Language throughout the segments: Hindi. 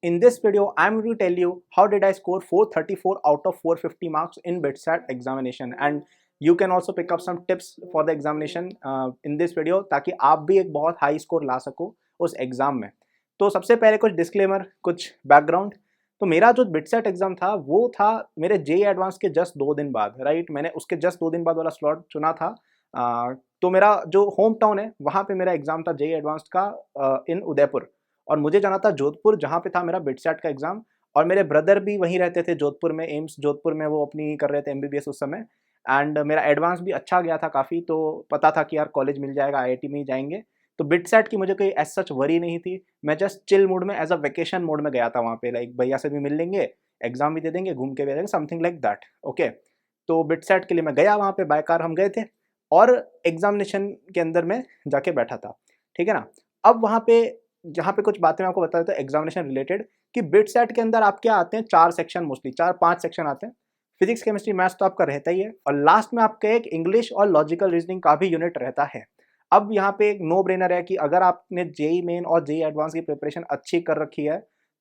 In this video, I'm going to tell you how did I score 434 out of 450 marks in BITSAT examination, and you can also pick up some tips for the examination in this video ताकि आप भी एक बहुत हाई स्कोर ला सको उस एग्जाम में। तो सबसे पहले कुछ डिस्क्लेमर, कुछ बैकग्राउंड। तो मेरा जो बिटसेट एग्जाम था वो था मेरे जेई एडवांस के जस्ट 2 दिन बाद, राइट। मैंने उसके जस्ट 2 दिन बाद वाला स्लॉट चुना था। तो मेरा जो होम टाउन है वहाँ पे मेरा एग्जाम था जेई एडवांस का इन उदयपुर, और मुझे जाना था जोधपुर जहाँ पे था मेरा बिटसेट का एग्जाम। और मेरे ब्रदर भी वहीं रहते थे जोधपुर में, एम्स जोधपुर में वो अपनी कर रहे थे एमबीबीएस उस समय। एंड मेरा एडवांस भी अच्छा गया था काफ़ी, तो पता था कि यार कॉलेज मिल जाएगा, आईआईटी में ही जाएंगे। तो बिटसेट की मुझे कोई एज सच वरी नहीं थी। मैं जस्ट चिल मूड में, एज अ वेकेशन मोड में गया था वहाँ पे, लाइक भैया से भी मिल लेंगे, एग्जाम भी दे देंगे, घूम के भी जाएंगे, समथिंग लाइक दैट। ओके, तो बिटसेट के लिए मैं गया वहाँ पे, बाय कार हम गए थे और एग्जामिनेशन के अंदर में जाके बैठा था, ठीक है ना। अब वहाँ पे जहाँ पे कुछ बातें मैं आपको बता देता हूँ एग्जामिनेशन रिलेटेड, कि बिटसेट के अंदर आप क्या आते हैं, 4 सेक्शन, मोस्टली 4-5 सेक्शन आते हैं। फिजिक्स, केमिस्ट्री, मैथ्स तो आपका रहता ही है, और लास्ट में आपका एक इंग्लिश और लॉजिकल रीजनिंग का भी यूनिट रहता है। अब यहाँ पे एक नो ब्रेनर है कि अगर आपने जेई मेन और जेई एडवांस की प्रिपरेशन अच्छी कर रखी है,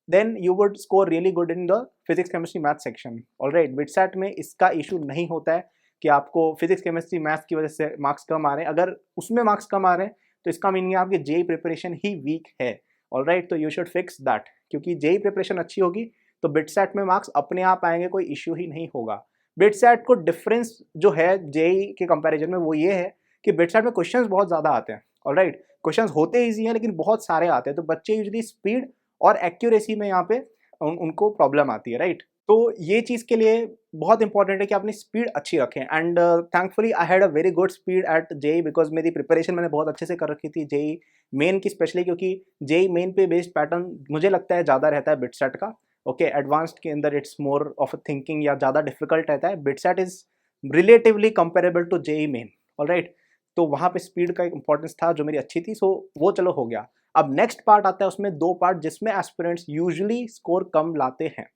then you would score really good in the physics, chemistry, maths section. Alright, BITSAT में इसका इशू नहीं होता है कि आपको फिजिक्स, केमिस्ट्री, मैथ्स की वजह से मार्क्स कम आ रहे हैं। अगर उसमें मार्क्स कम आ रहे हैं तो इसका मीनिंग है आपकी जेई प्रिपरेशन ही वीक है। ऑलराइट, तो यू शुड फिक्स दैट, क्योंकि जेई प्रिपरेशन अच्छी होगी तो बिटसेट में मार्क्स अपने आप आएंगे, कोई इश्यू ही नहीं होगा। बिटसेट को डिफरेंस जो है जेई के कंपैरिजन में वो ये है कि बिटसेट में क्वेश्चंस बहुत ज़्यादा आते हैं। ऑलराइट, क्वेश्चंस होते ईजी हैं लेकिन बहुत सारे आते हैं, तो बच्चे यूजुअली स्पीड और एक्यूरेसी में यहाँ पे उनको प्रॉब्लम आती है, राइट। तो ये चीज़ के लिए बहुत इंपॉर्टेंट है कि अपनी स्पीड अच्छी रखें। And thankfully I had a very good speed at JEE, because मेरी प्रिपरेशन मैंने बहुत अच्छे से कर रखी थी जेई मेन की, स्पेशली क्योंकि जेई मेन पे बेस्ड पैटर्न मुझे लगता है ज़्यादा रहता है बिटसेट का। ओके, एडवांस्ड के अंदर it's more of a thinking या ज़्यादा डिफिकल्ट रहता है। BITSAT is relatively comparable to JEE main. Alright, तो वहाँ पे स्पीड का एक इंपॉर्टेंस था जो मेरी अच्छी थी, सो वो चलो हो गया। अब नेक्स्ट पार्ट आता है, उसमें 2 पार्ट जिसमें एस्पिरेंट्स यूजुअली स्कोर कम लाते हैं।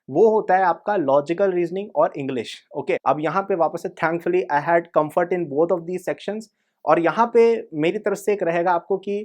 वो होता है आपका लॉजिकल रीजनिंग और इंग्लिश। ओके, अब यहाँ पे वापस से thankfully I had comfort in both of these sections. और यहाँ पे मेरी तरफ से एक रहेगा आपको कि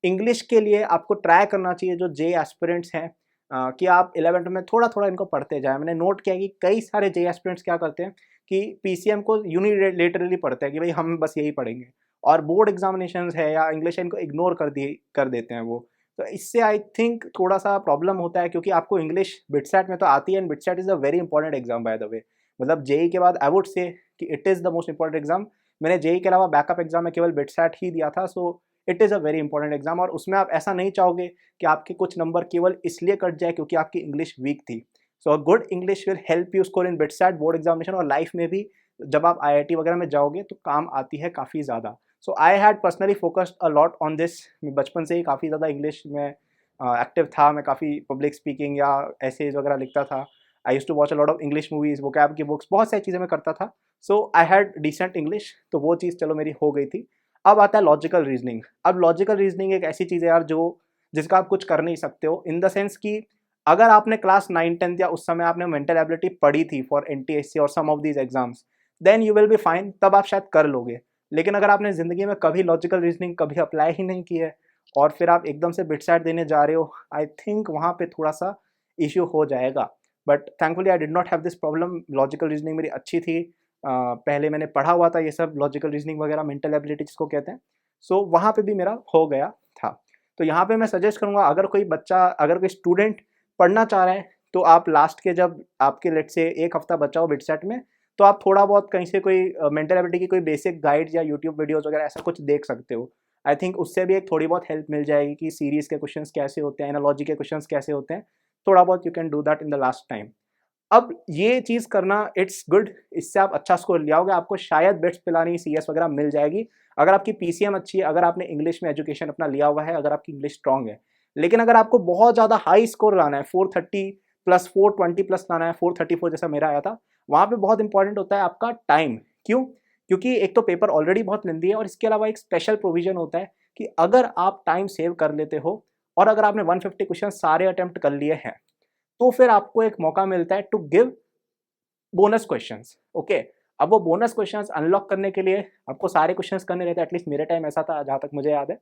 इंग्लिश के लिए आपको ट्राई करना चाहिए जो जे एस्पिरेंट्स हैं, कि आप 11th में थोड़ा थोड़ा इनको पढ़ते जाए। मैंने नोट किया कि कई सारे जे एस्पिरेंट्स क्या करते हैं कि पीसीएम को यूनिलेटरली पढ़ते हैं कि भाई हम बस यही पढ़ेंगे, और बोर्ड एग्जामिनेशंस है या इंग्लिश है इनको इग्नोर कर देते हैं वो। तो इससे आई थिंक थोड़ा सा प्रॉब्लम होता है, क्योंकि आपको इंग्लिश बिटसेट में तो आती है, and BITSAT is a very important exam by the way. मतलब जेई के बाद आई वुड से कि it is the most important exam. मैंने जेई के अलावा बैकअप एग्जाम में केवल बिटसेट ही दिया था, so it is a very important exam. और उसमें आप ऐसा नहीं चाहोगे कि आपके कुछ नंबर केवल इसलिए कट जाए क्योंकि आपकी इंग्लिश वीक थी। So good English will help you score in BITSAT board examination, और लाइफ में भी जब आप आईआईटी वगैरह में जाओगे तो काम आती है काफ़ी ज़्यादा। So I had personally focused a lot on this. बचपन से ही काफ़ी ज़्यादा इंग्लिश में एक्टिव था। मैं काफ़ी पब्लिक स्पीकिंग या एसेज वगैरह लिखता था। I used to watch a lot of English movies, vocab की बुक्स, बहुत सारी चीज़ें मैं करता था। So I had decent English, तो वो चीज़ चलो मेरी हो गई थी। अब आता है लॉजिकल रीजनिंग। अब लॉजिकल रीजनिंग एक ऐसी चीज़ है यार जो जिसका आप कुछ कर नहीं सकते हो, इन द सेंस कि अगर आपने क्लास 9-10 या उस समय आपने मेंटल एबिलिटी पढ़ी थी फॉर एनटीएससी और some of these exams, then you will be fine, तब आप शायद कर लोगे। लेकिन अगर आपने ज़िंदगी में कभी लॉजिकल रीजनिंग कभी अप्लाई ही नहीं की है और फिर आप एकदम से बिटसेट देने जा रहे हो, आई थिंक वहाँ पे थोड़ा सा इश्यू हो जाएगा। But thankfully I did not have this problem. Logical reasoning मेरी अच्छी थी। पहले मैंने पढ़ा हुआ था ये सब लॉजिकल रीजनिंग वगैरह, मेंटल एबिलिटी जिसको कहते हैं। सो वहाँ पे भी मेरा हो गया था। तो यहाँ पे मैं सजेस्ट करूँगा, अगर कोई बच्चा, अगर कोई स्टूडेंट पढ़ना चाह रहे हैं, तो आप लास्ट के जब आपके लेट से 1 हफ्ता बचा हो बिटसेट में, तो आप थोड़ा बहुत कहीं से कोई मेंटल एबिलिटी की कोई बेसिक गाइड या यूट्यूब वीडियोज़ वगैरह ऐसा कुछ देख सकते हो। आई थिंक उससे भी एक थोड़ी बहुत हेल्प मिल जाएगी कि सीरीज़ के क्वेश्चंस कैसे होते हैं, एनालॉजी के क्वेश्चंस कैसे होते हैं। थोड़ा बहुत you can do that in the last time. अब ये चीज़ करना इट्स गुड, इससे आप अच्छा स्कोर ले आओगे, आपको शायद बिट्स पिलानी सीएस वगैरह मिल जाएगी अगर आपकी पीसीएम अच्छी है, अगर आपने इंग्लिश में एजुकेशन अपना लिया हुआ है, अगर आपकी इंग्लिश स्ट्रॉन्ग है। लेकिन अगर आपको बहुत ज़्यादा हाई स्कोर लाना है, 430 प्लस 420 प्लस लाना है, 434 जैसा मेरा आया था, वहाँ पे बहुत इंपॉर्टेंट होता है आपका टाइम। क्यों? क्योंकि एक तो पेपर ऑलरेडी बहुत लेंदी है, और इसके अलावा एक स्पेशल प्रोविजन होता है कि अगर आप टाइम सेव कर लेते हो और अगर आपने 150 क्वेश्चन सारे अटेम्प्ट कर लिए हैं, तो फिर आपको एक मौका मिलता है to give bonus questions. Okay, अब वो बोनस क्वेश्चंस अनलॉक करने के लिए आपको सारे क्वेश्चंस करने रहते हैं, एटलीस्ट मेरे टाइम ऐसा था जहाँ तक मुझे याद है,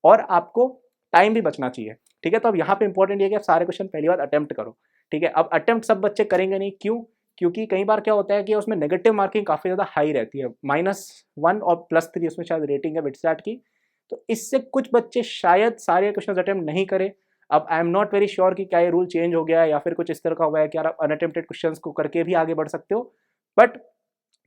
और आपको टाइम भी बचना चाहिए। ठीक है। तो अब यहाँ पे इंपॉर्टेंट ये कि आप सारे क्वेश्चन पहली बार अटेम्प्ट करो, ठीक है। अब अटेम्प्ट सब बच्चे करेंगे नहीं, क्यों? क्योंकि कई बार क्या होता है कि उसमें नेगेटिव मार्किंग काफ़ी ज़्यादा हाई रहती है, -1 और +3 उसमें शायद रेटिंग है बिटसैट की। तो इससे कुछ बच्चे शायद सारे क्वेश्चन अटेम्प्ट नहीं करें। अब I am not very sure कि क्या ये रूल चेंज हो गया है या फिर कुछ इस तरह का हुआ है कि आप अनअटेम्प्टेड क्वेश्चन को करके भी आगे बढ़ सकते हो। But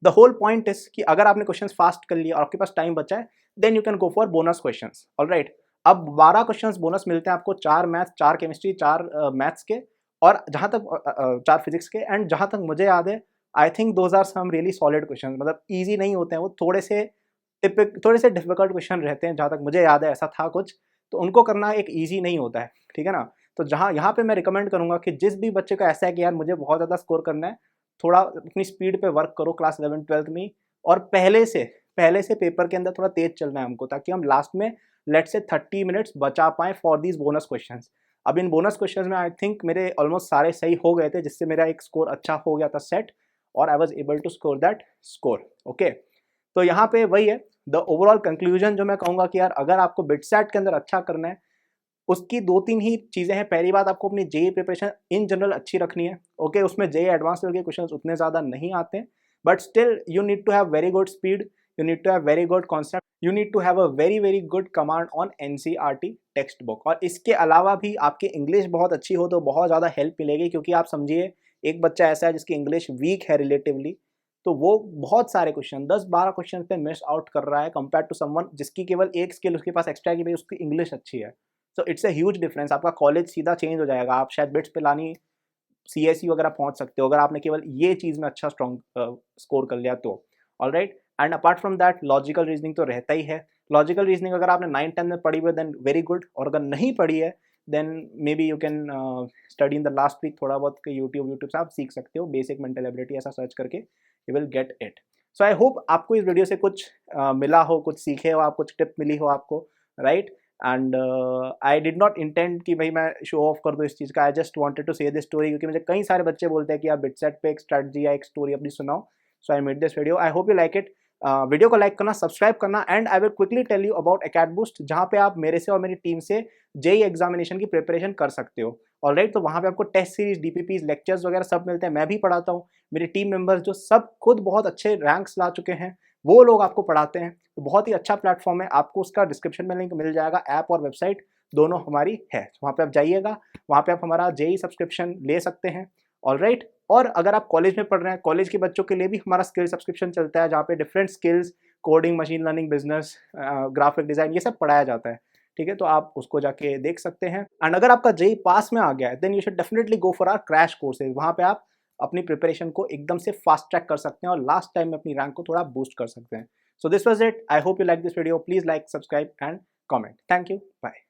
the whole point is कि अगर आपने क्वेश्चन फास्ट कर लिया और आपके पास टाइम बचा है, then you can go for bonus question. Alright, अब 12 क्वेश्चन बोनस मिलते हैं आपको, 4 मैथ्स, 4 केमिस्ट्री, 4 मैथ्स के, और जहां तक 4 फिजिक्स के। एंड जहां तक मुझे याद है, I think those are some really solid question, मतलब ईजी नहीं होते हैं वो, थोड़े से डिफिकल्ट क्वेश्चन रहते हैं, जहां तक मुझे याद है ऐसा था कुछ। तो उनको करना एक ईजी नहीं होता है, ठीक है ना। तो जहाँ यहाँ पे मैं रिकमेंड करूंगा कि जिस भी बच्चे का ऐसा है कि यार मुझे बहुत ज़्यादा स्कोर करना है, थोड़ा अपनी स्पीड पे वर्क करो क्लास 11-12 में, और पहले से पेपर के अंदर थोड़ा तेज चलना है हमको, ताकि हम लास्ट में लेट से 30 मिनट्स बचा पाएँ फॉर दीज बोनस क्वेश्चंस। अब इन बोनस क्वेश्चंस में आई थिंक मेरे ऑलमोस्ट सारे सही हो गए थे, जिससे मेरा एक स्कोर अच्छा हो गया था सेट, और I was able to score that score. Okay, तो यहाँ पे वही है द ओवरऑल कंक्लूजन जो मैं कहूँगा कि यार अगर आपको बिटसैट के अंदर अच्छा करना है, उसकी 2-3 ही चीज़ें हैं। पहली बात, आपको अपनी जेईई प्रिपरेशन इन जनरल अच्छी रखनी है। ओके, उसमें जेईई एडवांस लेवल के क्वेश्चंस उतने ज़्यादा नहीं आते हैं, but still you need to have very good speed, you need to have very good concept, you need to have a very good command on NCERT text book. और इसके अलावा भी आपकी इंग्लिश बहुत अच्छी हो तो बहुत ज़्यादा हेल्प मिलेगी, क्योंकि आप समझिए एक बच्चा ऐसा है जिसकी इंग्लिश वीक है रिलेटिवली, तो वो बहुत सारे क्वेश्चन 10-12 क्वेश्चन पे मिस आउट कर रहा है कंपेयर टू समवन जिसकी केवल एक स्किल उसके पास एक्स्ट्रा है कि भाई उसकी इंग्लिश अच्छी है। So it's a huge difference. आपका कॉलेज सीधा चेंज हो जाएगा, आप शायद बिट्स पे लानी सीएसई वगैरह पहुंच सकते हो अगर आपने केवल ये चीज़ में अच्छा स्ट्रॉन्ग स्कोर कर लिया तो। Alright, and apart from that logical reasoning तो रहता ही है। लॉजिकल रीजनिंग अगर आपने 9-10 में पढ़ी हुई है देन वेरी गुड, और अगर नहीं पढ़ी है then may be you can study in the last week, थोड़ा बहुत यूट्यूब से आप सीख सकते हो, बेसिक मेंटल एबिलिटी ऐसा सर्च करके you will get it. So I hope आपको इस वीडियो से कुछ मिला हो, कुछ सीखे हो आप, कुछ टिप मिली हो आपको, right. And I did not intend कि भाई मैं शो ऑफ कर दूँ इस चीज़ का, आई जस्ट वांटेड टू से दिस स्टोरी, क्योंकि मुझे कई सारे बच्चे बोलते हैं कि आप बिटसैट पे एक स्ट्रैटेजी या एक स्टोरी अपनी सुनाओ। So I made this video, I hope you like it. Video को लाइक करना, सब्सक्राइब करना, and I will quickly tell you about AcadBoost, जहाँ पे आप मेरे से और मेरी टीम से जेईई एग्जामिनेशन की प्रिपरेशन कर सकते हो। ऑलराइट, तो वहाँ पे आपको टेस्ट सीरीज, डीपीपीज, लेक्चर्स वगैरह सब मिलते हैं। मैं भी पढ़ाता हूँ, मेरी टीम मेंबर्स जो सब खुद बहुत अच्छे रैंक्स ला चुके हैं वो लोग आपको पढ़ाते हैं। तो बहुत ही अच्छा प्लेटफॉर्म है, आपको उसका डिस्क्रिप्शन में लिंक मिल जाएगा। ऐप और वेबसाइट दोनों हमारी है, वहाँ पे आप जाइएगा, वहाँ पे आप हमारा जेईई सब्सक्रिप्शन ले सकते हैं। ऑलराइट, और अगर आप कॉलेज में पढ़ रहे हैं, कॉलेज के बच्चों के लिए भी हमारा स्किल सब्सक्रिप्शन चलता है, जहाँ पे different skills, coding, machine learning, business, graphic design, ये सब पढ़ाया जाता है, ठीक है। तो आप उसको जाके देख सकते हैं। एंड अगर आपका जेईई पास में आ गया है then you should definitely go for our crash courses. वहाँ पे आप अपनी प्रिपरेशन को एकदम से फास्ट ट्रैक कर सकते हैं और लास्ट टाइम में अपनी रैंक को थोड़ा बूस्ट कर सकते हैं। So this was it, I hope you like this video, please like, subscribe and comment. Thank you, bye.